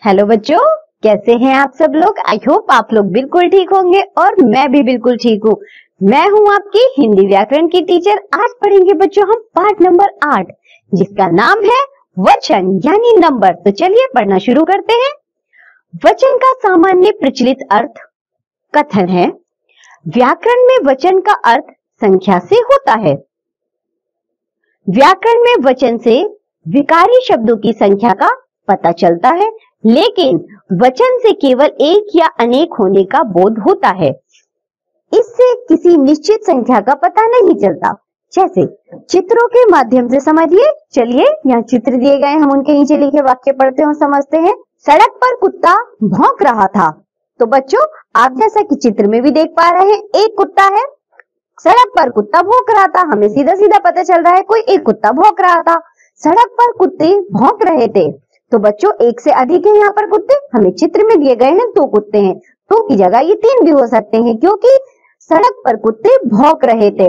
Hello बच्चों, कैसे हैं आप सब लोग। आई होप आप लोग बिल्कुल ठीक होंगे और मैं भी बिल्कुल ठीक हूँ। मैं हूँ आपकी हिंदी व्याकरण की टीचर। आज पढ़ेंगे बच्चों हम पाठ नंबर 8 जिसका नाम है वचन यानी नंबर। तो चलिए पढ़ना शुरू करते हैं। वचन का सामान्य प्रचलित अर्थ कथन है। व्याकरण में वचन का अर्थ संख्या से होता है। व्याकरण में वचन से विकारी शब्दों की संख्या का पता चलता है, लेकिन वचन से केवल एक या अनेक होने का बोध होता है। इससे किसी निश्चित संख्या का पता नहीं चलता। जैसे चित्रों के माध्यम से समझिए। चलिए यहाँ चित्र दिए गए, हम उनके नीचे लिखे वाक्य पढ़ते हैं और समझते हैं। सड़क पर कुत्ता भौंक रहा था। तो बच्चों आप जैसा कि चित्र में भी देख पा रहे हैं, एक कुत्ता है, सड़क पर कुत्ता भौंक रहा था। हमें सीधा सीधा पता चल रहा है कोई एक कुत्ता भौंक रहा था। सड़क पर कुत्ते भौंक रहे थे। तो बच्चों एक से अधिक है यहाँ पर कुत्ते, हमें चित्र में दिए गए हैं 2 कुत्ते हैं। 2 की जगह ये 3 भी हो सकते हैं क्योंकि सड़क पर कुत्ते भौंक रहे थे।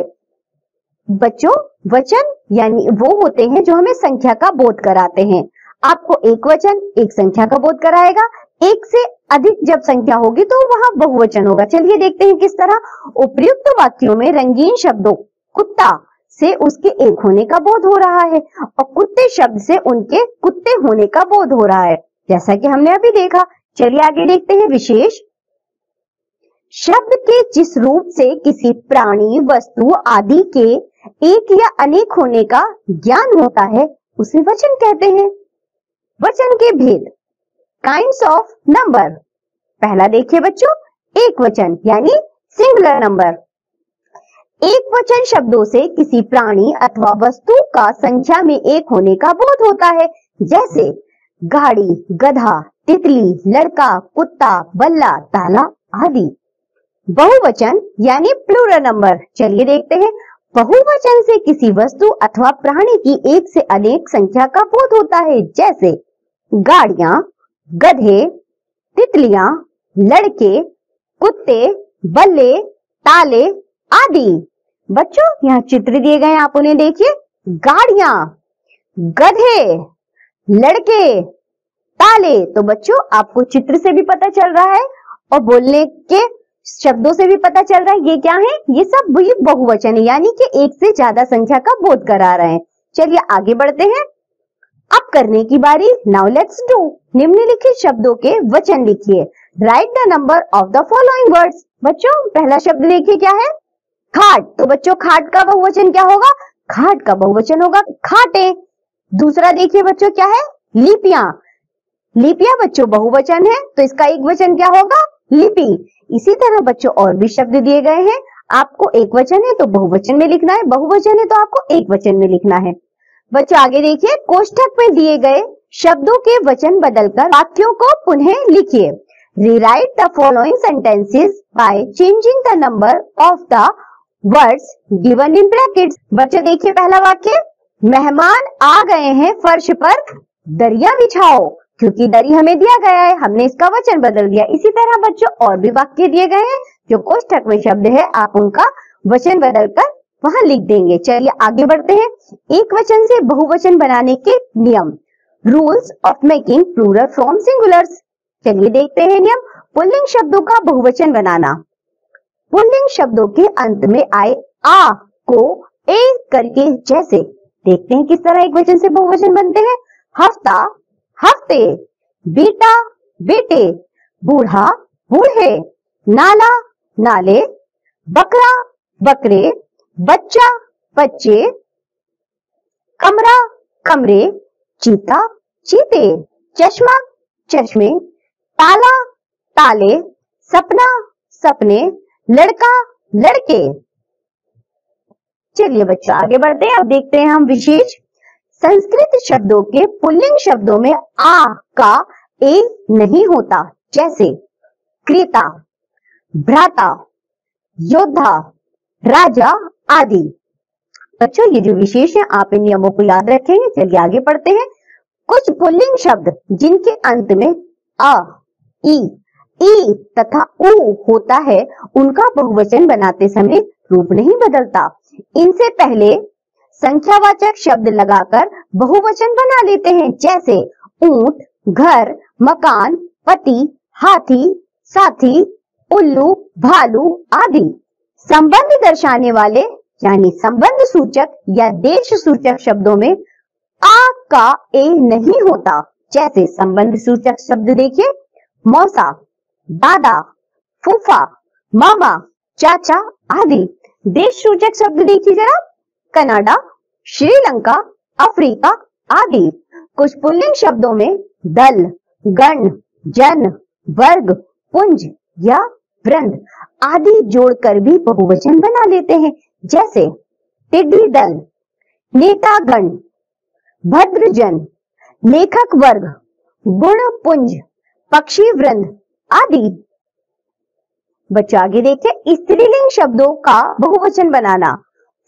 बच्चों वचन यानी वो होते हैं जो हमें संख्या का बोध कराते हैं। आपको एक वचन एक संख्या का बोध कराएगा, एक से अधिक जब संख्या होगी तो वहां बहुवचन होगा। चलिए देखते हैं किस तरह। उपर्युक्त वाक्यों में रंगीन शब्दों कुत्ता से उसके एक होने का बोध हो रहा है और कुत्ते शब्द से उनके कुत्ते होने का बोध हो रहा है, जैसा कि हमने अभी देखा। चलिए आगे देखते हैं। विशेष शब्द के जिस रूप से किसी प्राणी वस्तु आदि के एक या अनेक होने का ज्ञान होता है उसे वचन कहते हैं। वचन के भेद काइंड्स ऑफ नंबर। पहला देखिए बच्चों, एक वचन यानी सिंगुलर नंबर। एक वचन शब्दों से किसी प्राणी अथवा वस्तु का संख्या में एक होने का बोध होता है, जैसे गाड़ी, गधा, तितली, लड़का, कुत्ता, बल्ला, ताला आदि। बहुवचन यानी प्लूरल नंबर। चलिए देखते हैं। बहुवचन से किसी वस्तु अथवा प्राणी की एक से अनेक संख्या का बोध होता है, जैसे गाड़ियां, गधे, तितलियां, लड़के, कुत्ते, बल्ले, ताले आदि। बच्चों यहाँ चित्र दिए गए, आप उन्हें देखिए। गाड़ियां, गधे, लड़के, ताले। तो बच्चों आपको चित्र से भी पता चल रहा है और बोलने के शब्दों से भी पता चल रहा है ये क्या है, ये सब बहुवचन है, यानी कि एक से ज्यादा संख्या का बोध करा रहे हैं। चलिए आगे बढ़ते हैं। अब करने की बारी। Now let's do. निम्नलिखित शब्दों के वचन लिखिए। Right the number of the following words. बच्चों पहला शब्द देखिए क्या है, खाट। तो बच्चों खाट का बहुवचन क्या होगा, खाट का बहुवचन होगा खाटे। दूसरा देखिए बच्चों क्या है, लिपियां। लिपियां बच्चों बहुवचन है तो इसका एक वचन क्या होगा, लिपि। इसी तरह बच्चों और भी शब्द दिए गए हैं। आपको एक वचन है तो बहुवचन में लिखना है, बहुवचन है तो आपको एक वचन में लिखना है। बच्चों आगे देखिए। कोष्ठक में दिए गए शब्दों के वचन बदलकर वाक्यों को पुनः लिखिए। Rewrite the following sentences by changing the number of the words given in brackets। बच्चों देखिए पहला वाक्य, मेहमान आ गए हैं फर्श पर दरिया बिछाओ। क्योंकि दरी हमें दिया गया है, हमने इसका वचन बदल दिया। इसी तरह बच्चों और भी वाक्य दिए गए हैं जो कोष्ठक में शब्द है, आप उनका वचन बदलकर वहां लिख देंगे। चलिए आगे बढ़ते हैं। एक वचन से बहुवचन बनाने के नियम, rules of making plural from singulars. चलिए देखते हैं नियम। पुल्लिंग शब्दों का बहुवचन बनाना। पुल्लिंग शब्दों के अंत में आए आ को ए करके, जैसे देखते हैं किस तरह एक वचन से बहुवचन बनते हैं। हफ्ता, हफ्ते, बेटा, बेटे, बूढ़ा, बूढ़े, नाला, नाले, बकरा, बकरे, बच्चा, बच्चे, कमरा, कमरे, चीता, चीते, चश्मा, चश्मे, ताला, ताले, सपना, सपने, लड़का, लड़के। चलिए बच्चों आगे बढ़ते हैं। अब देखते हैं हम विशेष। संस्कृत शब्दों के पुल्लिंग शब्दों में आ का ए नहीं होता, जैसे क्रेता, भ्राता, योद्धा, राजा आदि। बच्चों ये जो विशेष है आप इन नियमों को याद रखेंगे। चलिए आगे पढ़ते हैं। कुछ पुल्लिंग शब्द जिनके अंत में अ, ई तथा उ होता है उनका बहुवचन बनाते समय रूप नहीं बदलता। इनसे पहले संख्यावाचक शब्द लगाकर बहुवचन बना लेते हैं, जैसे ऊंट, घर, मकान, पति, हाथी, साथी, उल्लू, भालू आदि। संबंध दर्शाने वाले यानी संबंध सूचक या देश सूचक शब्दों में आ का ए नहीं होता। जैसे संबंध सूचक शब्द देखिए, मौसा, दादा, फूफा, मामा, चाचा आदि। देश सूचक शब्द देखिए जरा, कनाडा, श्रीलंका, अफ्रीका आदि। कुछ पुल्लिंग शब्दों में दल, गण, जन, वर्ग, पुंज या वृंद आदि जोड़कर भी बहुवचन बना लेते हैं। जैसे टिड्डी दल, नेतागण, भद्रजन, लेखक वर्ग, गुण पुंज, पक्षी वृंद आदि। बच्चों आगे देखिए, स्त्रीलिंग शब्दों का बहुवचन बनाना।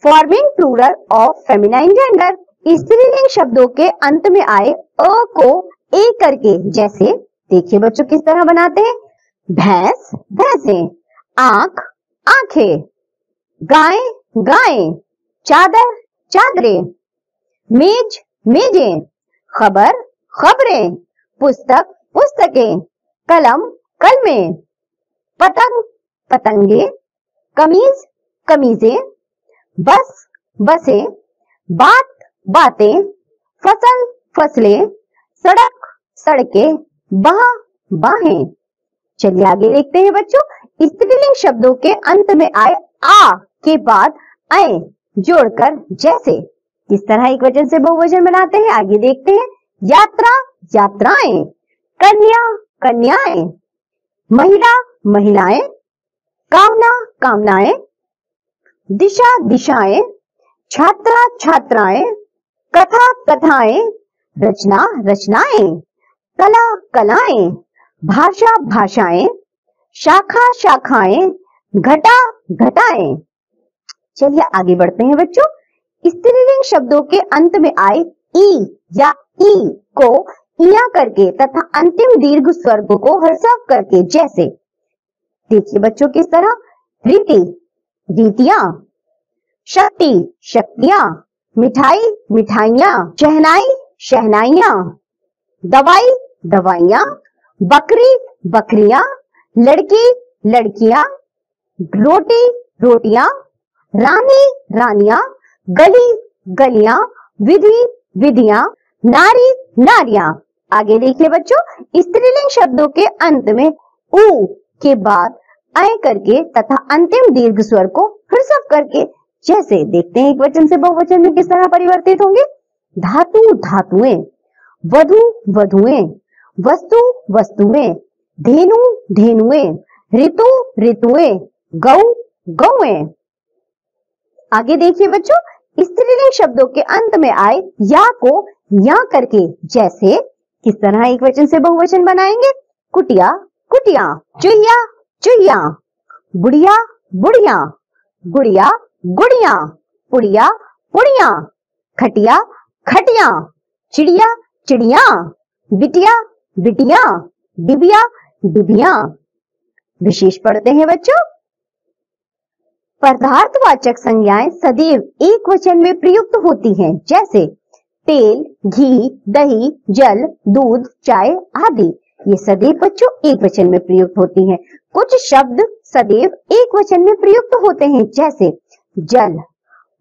Forming plural of feminine gender. स्त्रीलिंग शब्दों के अंत में आए अ को ए करके, जैसे देखिए बच्चों किस तरह बनाते हैं। भैंस, भैंसें, आंख, आंखें, गाय, गायें, चादर, चादरें, मेज, मेजें, खबर, खबरें, पुस्तक, पुस्तकें, कलम, कलमें, पतंग, पतंगे, कमीज, कमीजें, बस, बसें, बात, बातें, फसल, फसलें, सड़क, सड़कें, बाह, बाहें। चलिए आगे देखते हैं बच्चों, स्त्रीलिंग शब्दों के अंत में आए आ के बाद ऐ जोड़कर जैसे किस तरह एक वचन से बहुवचन बनाते हैं, आगे देखते हैं। यात्रा, यात्राएं, कन्या, कन्याएं, महिला, महिलाएं, कामना, कामनाएं, दिशा, दिशाएं, छात्रा, छात्राएं, कथा, कथाएं, रचना, रचनाएं, कला, कलाएं, भाषा, भाषाएं, शाखा, शाखाएं, घटा, घटाएं। चलिए आगे बढ़ते हैं बच्चों। स्त्रीलिंग शब्दों के अंत में आए ई या ई को इया करके तथा अंतिम दीर्घ स्वर को ह्रस्व करके, जैसे देखिए बच्चों किस तरह। रीति, रीतियां, शक्ति, शक्तियां, मिठाई, मिठाइयां, शहनाई, शहनाइयां, दवाई, दवाइयां, बकरी, बकरियां, लड़की, लड़कियां, रोटी, रोटियां, रानी, रानियां, गली, गलियां, विधि, विधियां, नारी, नारियां। आगे देखिए बच्चों, स्त्रीलिंग शब्दों के अंत में उ के बाद ऐ करके तथा अंतिम दीर्घ स्वर को ह्रस्व करके, जैसे देखते हैं एक वचन से बहुवचन में किस तरह परिवर्तित होंगे। धातु, धातुएं, वधु, वधुएं, वस्तु, वस्तुएं, धेनु, धेनुएं, ऋतु, ऋतुएं, गौ, गौएं। आगे देखिए बच्चों, स्त्रीलिंग शब्दों के अंत में आए या को या करके, जैसे किस तरह एक वचन से बहुवचन बनाएंगे। कुटिया, कुटिया, चुहिया, चुहिया, बुढ़िया, बुढ़िया, गुड़िया, गुड़िया, पुड़िया, पुड़िया, खटिया, खटिया, चिड़िया, चिड़िया, बिटिया, बिटिया, डिबिया, डिबिया। विशेष पढ़ते हैं बच्चों। पदार्थवाचक संज्ञाएं सदैव एक वचन में प्रयुक्त होती हैं, जैसे तेल, घी, दही, जल, दूध, चाय आदि। ये सदैव बच्चों एक वचन में प्रयुक्त होती हैं। कुछ शब्द सदैव एक वचन में प्रयुक्त होते हैं, जैसे जल,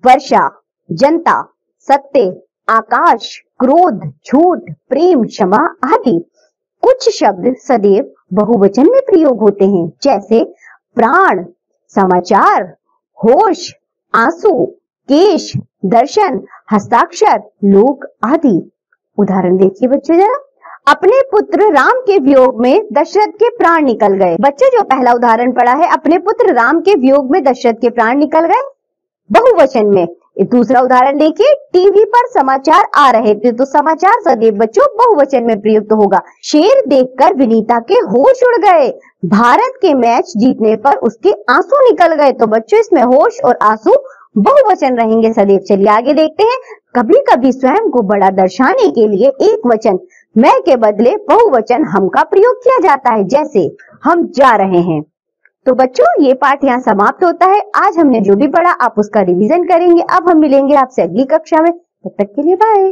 वर्षा, जनता, सत्य, आकाश, क्रोध, झूठ, प्रेम, क्षमा आदि। कुछ शब्द सदैव बहुवचन में प्रयोग होते हैं, जैसे प्राण, समाचार, होश, आंसू, केश, दर्शन, हस्ताक्षर, लोक आदि। उदाहरण देखिए बच्चों जरा। अपने पुत्र राम के वियोग में दशरथ के प्राण निकल गए। बच्चों जो पहला उदाहरण पढ़ा है, अपने पुत्र राम के वियोग में दशरथ के प्राण निकल गए, बहुवचन में। दूसरा उदाहरण देखिए, टीवी पर समाचार आ रहे थे, तो समाचार सदैव बच्चों बहुवचन में प्रयुक्त होगा। शेर देखकर विनीता के होश उड़ गए, भारत के मैच जीतने पर उसके आंसू निकल गए, तो बच्चों इसमें होश और आंसू बहुवचन रहेंगे सदैव। चलिए आगे देखते हैं। कभी कभी स्वयं को बड़ा दर्शाने के लिए एक वचन मैं के बदले बहुवचन हम का प्रयोग किया जाता है, जैसे हम जा रहे हैं। तो बच्चों ये पाठ यहाँ समाप्त होता है। आज हमने जो भी पढ़ा आप उसका रिवीजन करेंगे। अब हम मिलेंगे आपसे अगली कक्षा में, तब तक के लिए बाय।